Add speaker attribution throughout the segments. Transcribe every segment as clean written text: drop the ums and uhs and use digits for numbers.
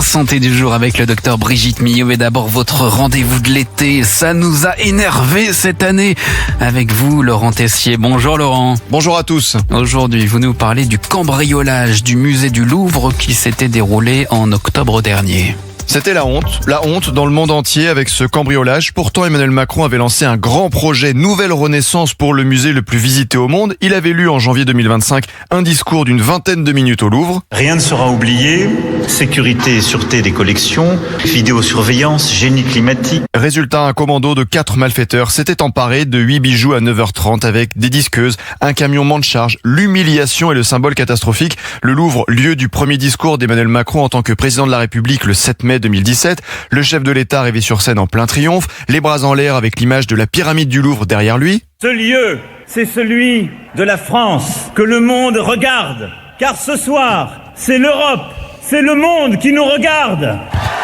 Speaker 1: point santé du jour avec le docteur Brigitte Millot. Et d'abord, votre rendez-vous de l'été. Ça nous a énervé cette année. Avec vous, Laurent Tessier. Bonjour Laurent.
Speaker 2: Bonjour à tous.
Speaker 1: Aujourd'hui, vous nous parlez du cambriolage du musée du Louvre qui s'était déroulé en octobre dernier.
Speaker 2: C'était la honte dans le monde entier avec ce cambriolage. Pourtant, Emmanuel Macron avait lancé un grand projet Nouvelle Renaissance pour le musée le plus visité au monde. Il avait lu en janvier 2025 un discours d'une vingtaine de minutes au Louvre.
Speaker 3: Rien ne sera oublié, sécurité et sûreté des collections, vidéosurveillance, génie climatique.
Speaker 2: Résultat, un commando de 4 malfaiteurs s'était emparé de 8 bijoux à 9h30 avec des disqueuses, un camion monte-charge, l'humiliation et le symbole catastrophique. Le Louvre, lieu du premier discours d'Emmanuel Macron en tant que président de la République le 7 mai 2017. Le chef de l'État arrivé sur scène en plein triomphe, les bras en l'air avec l'image de la pyramide du Louvre derrière lui.
Speaker 4: Ce lieu, c'est celui de la France que le monde regarde. Car ce soir, c'est l'Europe, c'est le monde qui nous regarde.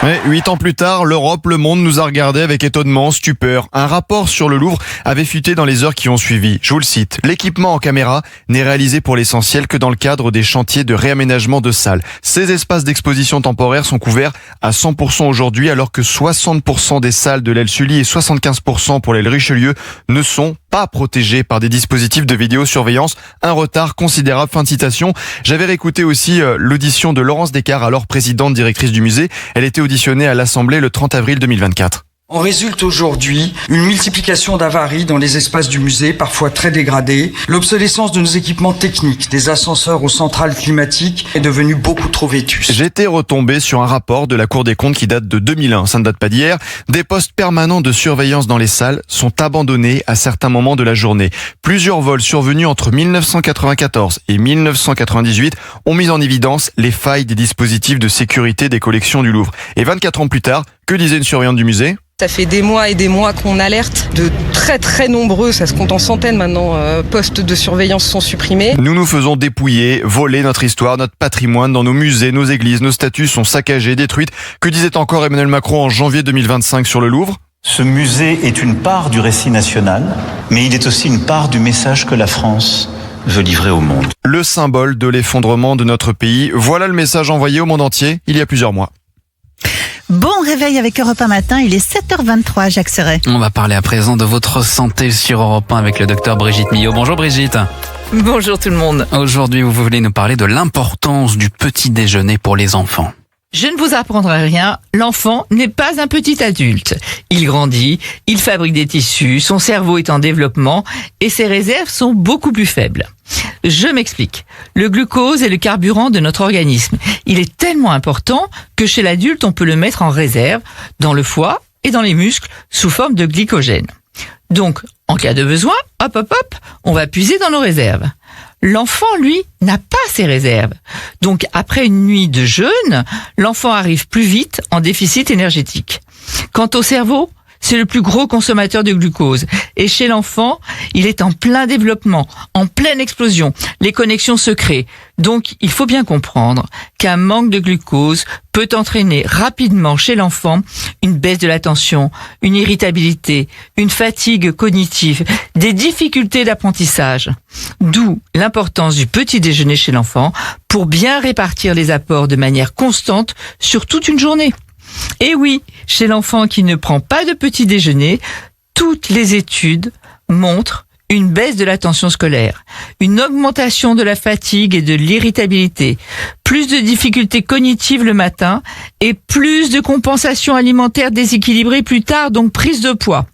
Speaker 2: Mais 8 ans plus tard, l'Europe, le monde nous a regardé avec étonnement, stupeur. Un rapport sur le Louvre avait fuité dans les heures qui ont suivi. Je vous le cite. L'équipement en caméra n'est réalisé pour l'essentiel que dans le cadre des chantiers de réaménagement de salles. Ces espaces d'exposition temporaire sont couverts à 100% aujourd'hui, alors que 60% des salles de l'aile Sully et 75% pour l'aile Richelieu ne sont pas protégés par des dispositifs de vidéosurveillance. Un retard considérable. Fin de citation. J'avais réécouté aussi l'audition de Laurence Descartes, alors présidente directrice du musée. Elle était auditionnée à l'Assemblée le 30 avril 2024.
Speaker 5: En résulte aujourd'hui une multiplication d'avaries dans les espaces du musée, parfois très dégradés. L'obsolescence de nos équipements techniques, des ascenseurs aux centrales climatiques, est devenue beaucoup trop vétuste.
Speaker 2: J'étais retombé sur un rapport de la Cour des comptes qui date de 2001, ça ne date pas d'hier. Des postes permanents de surveillance dans les salles sont abandonnés à certains moments de la journée. Plusieurs vols survenus entre 1994 et 1998 ont mis en évidence les failles des dispositifs de sécurité des collections du Louvre. Et 24 ans plus tard, que disait une surveillante du musée ?
Speaker 6: Ça fait des mois et des mois qu'on alerte. De très nombreux, ça se compte en centaines maintenant, postes de surveillance sont supprimés.
Speaker 2: Nous nous faisons dépouiller, voler notre histoire, notre patrimoine dans nos musées, nos églises, nos statues sont saccagées, détruites. Que disait encore Emmanuel Macron en janvier 2025 sur le Louvre ?
Speaker 3: Ce musée est une part du récit national, mais il est aussi une part du message que la France veut livrer au monde.
Speaker 2: Le symbole de l'effondrement de notre pays. Voilà le message envoyé au monde entier il y a plusieurs mois.
Speaker 7: Bon réveil avec Europe 1 matin, il est 7h23, Jacques Serret.
Speaker 1: On va parler à présent de votre santé sur Europe 1 avec le docteur Brigitte Millot. Bonjour Brigitte.
Speaker 8: Bonjour tout le monde.
Speaker 1: Aujourd'hui, vous voulez nous parler de l'importance du petit déjeuner pour les enfants.
Speaker 8: Je ne vous apprendrai rien, l'enfant n'est pas un petit adulte. Il grandit, il fabrique des tissus, son cerveau est en développement et ses réserves sont beaucoup plus faibles. Je m'explique. Le glucose est le carburant de notre organisme. Il est tellement important que chez l'adulte, on peut le mettre en réserve dans le foie et dans les muscles sous forme de glycogène. Donc, en cas de besoin, hop, on va puiser dans nos réserves. L'enfant, lui, n'a pas ces réserves. Donc, après une nuit de jeûne, l'enfant arrive plus vite en déficit énergétique. Quant au cerveau, c'est le plus gros consommateur de glucose. Et chez l'enfant, il est en plein développement, en pleine explosion. Les connexions se créent. Donc, il faut bien comprendre qu'un manque de glucose peut entraîner rapidement chez l'enfant une baisse de l'attention, une irritabilité, une fatigue cognitive, des difficultés d'apprentissage. D'où l'importance du petit déjeuner chez l'enfant pour bien répartir les apports de manière constante sur toute une journée. Et oui, chez l'enfant qui ne prend pas de petit déjeuner, toutes les études montrent une baisse de l'attention scolaire, une augmentation de la fatigue et de l'irritabilité, plus de difficultés cognitives le matin et plus de compensation alimentaire déséquilibrée plus tard, donc prise de poids.